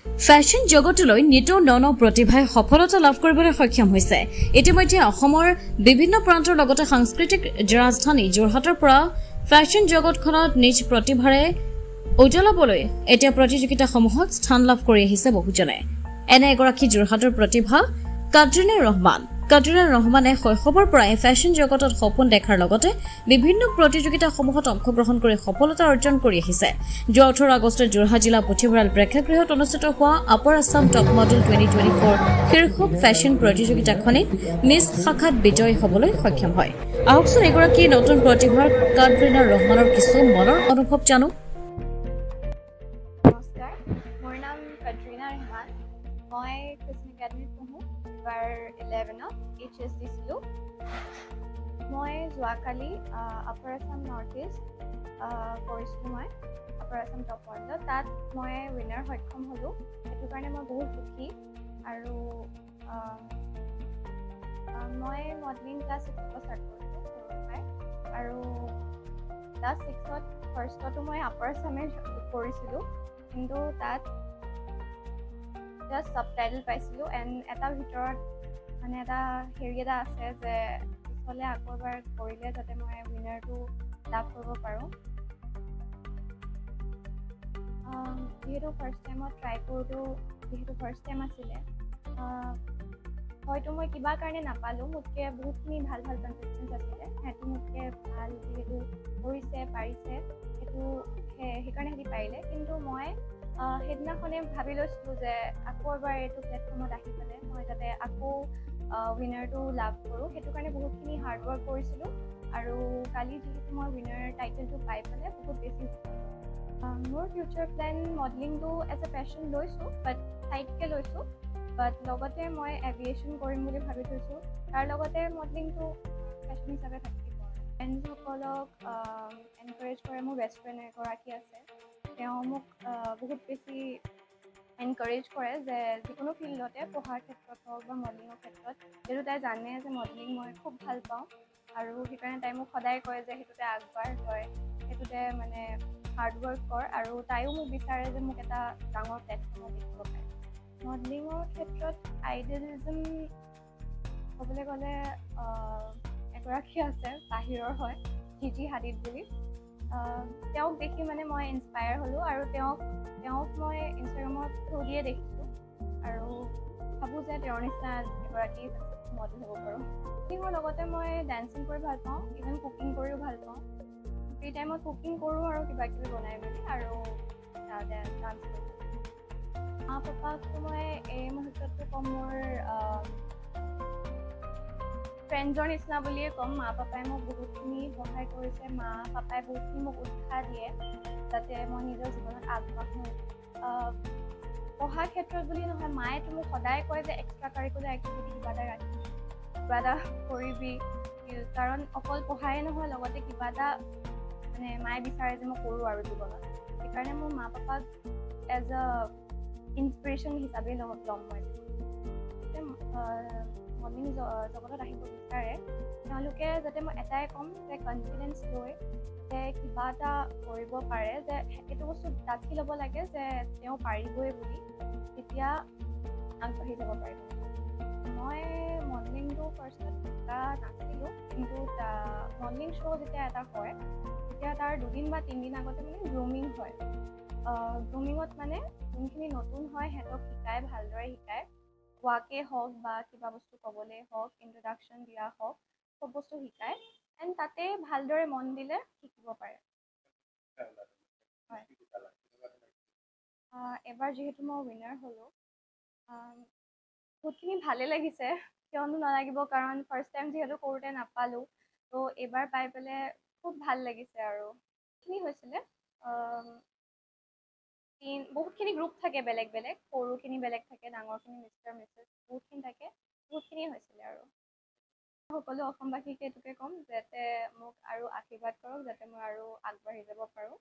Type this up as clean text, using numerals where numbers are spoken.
Fashion জগতলৈ নিতৌ ন প্ৰতিভাই সফলতা লাভ কৰিবলৈ সক্ষম হৈছে। ইতিমধ্যে অসমৰ বিভিন্ন প্ৰান্তৰ লগতে সাংস্কৃতিক ৰাজধানী যোৰহাটৰ পৰা ফ্যাশন জগতখনত নিজ প্ৰতিভাৰে উজ্বলাবলৈ এতিয়া প্ৰতিযোগিতাসমূহত স্থান লাভ কৰি আহিছে বহুজনে। এনে এগৰাকী যোৰহাটৰ প্ৰতিভা কাটৰিনা ৰহমান। কাটৰিনা ৰহমানে শৈশৱৰ পৰাই ফ্যাশন জগতত সপোন দেখাৰ লগতে বিভিন্ন প্ৰতিযোগিতাসমূহত অংশগ্ৰহণ কৰি সফলতা অৰ্জন কৰি আহিছে। যোৱা 18 আগষ্টত যোৰহাট জিলা পুথিভঁৰাল প্ৰেক্ষাগৃহত অনুষ্ঠিত হোৱা আপাৰ আছাম টপ মডেল 2024 শীৰ্ষক ফ্যাশন প্ৰতিযোগিতাখনিত মিছ শাখাত বিজয়ী হ'বলৈ সক্ষম হয়। আহকচোন এগৰাকী নতুন প্ৰতিভাৰ কাটৰিনা ৰহমানৰ কিছু মনৰ অনুভৱ জানো। নমস্কাৰ, মোৰ নাম কাটৰিনা ৰহমান। মই কৃষ্ণ একাডেমীত পঢ়োঁ। এবাৰ 11ত HSD দিছিলোঁ। মই যোৱাকালি আপাৰ আছাম নৰ্থ ইষ্ট কৰিছিলোঁ। মই আপাৰ আছাম টপ মডেলত তাত মই উইনাৰ সক্ষম হ'লোঁ। সেইটো কাৰণে মই বহুত সুখী। আৰু মই মডেলিং ক্লাছ 6ৰ পৰা ষ্টাৰ্ট কৰিছোঁ সৰুৰ পৰাই। আৰু ক্লাছ 6ত ফাৰ্ষ্টতো মই আপাৰ আছামে কৰিছিলোঁ, কিন্তু তাত জাষ্ট ছাবটাইটেল পাইছিলোঁ। এণ্ড এটাৰ ভিতৰত মানে এটা হেৰি এটা আছে যে পিছলৈ আকৌ এবাৰ কৰিলে যাতে মই উইনাৰটো লাভ কৰিব পাৰোঁ। যিহেতু ফাৰ্ষ্ট টাইমত ট্ৰাই কৰোঁতেও যিহেতু ফাৰ্ষ্ট টাইম আছিলে, হয়তো মই কিবা কাৰণে নাপালোঁ। মোতকৈ বহুতখিনি ভাল ভাল কণ্টেষ্টেণ্ট আছিলে, সিহঁতি মোতকৈ ভাল যিহেতু কৰিছে পাৰিছে সেইকাৰণে সিহঁতি পাৰিলে। কিন্তু মই সেইদিনাখনে ভাবি লৈছিলোঁ যে আকৌ এবাৰ এইটো প্লেটফৰ্মত আহি পেলাই মই যাতে আকৌ উইনাৰটো লাভ কৰোঁ। সেইটো কাৰণে বহুতখিনি হাৰ্ডৱৰ্ক কৰিছিলোঁ। আৰু কালি যিহেতু মই উইনাৰ টাইটেলটো পাই পেলাই বহুত বেছি মোৰ ফিউচাৰ প্লেন মডেলিংটো এজ এ পেশ্যন লৈছোঁ, বাট চাইডকৈ লৈছোঁ। বাট লগতে মই এভিয়েশ্যন কৰিম বুলি ভাবি থৈছোঁ। তাৰ লগতে মডেলিংটো পেশ্যন হিচাপে থাকিব। ফ্ৰেণ্ডছসকলক এনকাৰেজ কৰে। মোৰ বেষ্ট ফ্ৰেণ্ড এগৰাকী আছে, তেওঁ মোক বহুত বেছি এনকাৰেজ কৰে যে যিকোনো ফিল্ডতে পঢ়াৰ ক্ষেত্ৰত হওক বা মডেলিঙৰ ক্ষেত্ৰত, যিহেতু তাই জানে যে মডেলিং মই খুব ভাল পাওঁ। আৰু সেইকাৰণে তাই মোক সদায় কয় যে সেইটোতে আগবাঢ় তই, সেইটোতে মানে হাৰ্ডৱৰ্ক কৰ। আৰু তাইও মোক বিচাৰে যে মোক এটা ডাঙৰ প্লেটফৰ্মত দেখিব পাৰে। মডেলিঙৰ ক্ষেত্ৰত আইডিয়েলিজম ক'বলৈ গ'লে এগৰাকী আছে, বাহিৰৰ হয়, জিজি হাদিদ বুলি। তেওঁক দেখি মানে মই ইনস্পায়াৰ হ'লোঁ। আৰু তেওঁক মই ইনষ্টাগ্ৰামৰ থ্ৰু দিয়ে দেখিছোঁ। আৰু ভাবোঁ যে তেওঁৰ নিচিনা এগৰাকী মডেল হ'ব পাৰোঁ। কুকিঙৰ লগতে মই ডান্সিং কৰি ভাল পাওঁ, ইভেন কুকিং কৰিও ভাল পাওঁ। ফ্ৰী টাইমত কুকিং কৰোঁ আৰু কিবা কিবি বনাই মেলি আৰু ডান্স কৰোঁ। মা পাপাকতো মই এই মুহূৰ্ততটো ক'ম মোৰ ফ্ৰেণ্ডছৰ নিচিনা বুলিয়ে ক'ম। মা পাপাই মোক বহুতখিনি সহায় কৰিছে। মা পাপাই বহুতখিনি মোক উৎসাহ দিয়ে যাতে মই নিজৰ জীৱনত আগবাঢ়োঁ। পঢ়াৰ ক্ষেত্ৰত বুলি নহয়, মায়েতো মোক সদায় কয় যে এক্সট্ৰা কাৰিকুলাৰ এক্টিভিটি কিবা এটা ৰাখি কিবা এটা কৰিবি, কাৰণ অকল পঢ়াই নহয়, লগতে কিবা এটা মানে মায়ে বিচাৰে যে মই কৰোঁ আৰু জীৱনত। সেইকাৰণে মোৰ মা পাপাক এজ এ ইনস্পিৰেশ্যন হিচাপে ল'ম মই। মডেলিং জগতত আহিব বিচাৰে তেওঁলোকে যাতে মই এটাই ক'ম যে কনফিডেঞ্চ লৈ যে কিবা এটা কৰিব পাৰে, যে এইটো বস্তু ডাকি ল'ব লাগে যে তেওঁ পাৰিবই বুলি, তেতিয়া আগবাঢ়ি যাব পাৰিব। মই মডেলিংটো ফাৰ্ষ্টত শিকা নাছিলোঁ, কিন্তু মডেলিং শ্ব' যেতিয়া এটা হয় তেতিয়া তাৰ 2 দিন বা 3 দিন আগতে মানে গ্ৰুমিং হয়। গ্ৰুমিঙত মানে যোনখিনি নতুন হয় সিহঁতক শিকায়, ভালদৰে শিকায়। ৱাকে হওক বা কিবা বস্তু ক'বলৈ হওক, ইন্ট্ৰডাকশ্যন দিয়া হওক, চব বস্তু শিকায়। এণ্ড তাতে ভালদৰে মন দিলে শিকিব পাৰে। হয়, এবাৰ যিহেতু মই উইনাৰ হ'লোঁ, বহুতখিনি ভালেই লাগিছে। কিয়নো নালাগিব, কাৰণ ফাৰ্ষ্ট টাইম যিহেতু কৰোঁতে নাপালোঁ, ত' এইবাৰ পাই পেলাই খুব ভাল লাগিছে। আৰু এইখিনি হৈছিলে বহুতখিনি গ্ৰুপ থাকে, বেলেগ বেলেগ, সৰুখিনি বেলেগ থাকে, ডাঙৰখিনি মিষ্টাৰ মিছেছ বহুতখিনি থাকে, বহুতখিনিয়ে হৈছিলে। আৰু সকলো অসমবাসীকে এইটোকে ক'ম যাতে মোক আৰু আশীৰ্বাদ কৰক, যাতে মই আৰু আগবাঢ়ি যাব পাৰোঁ।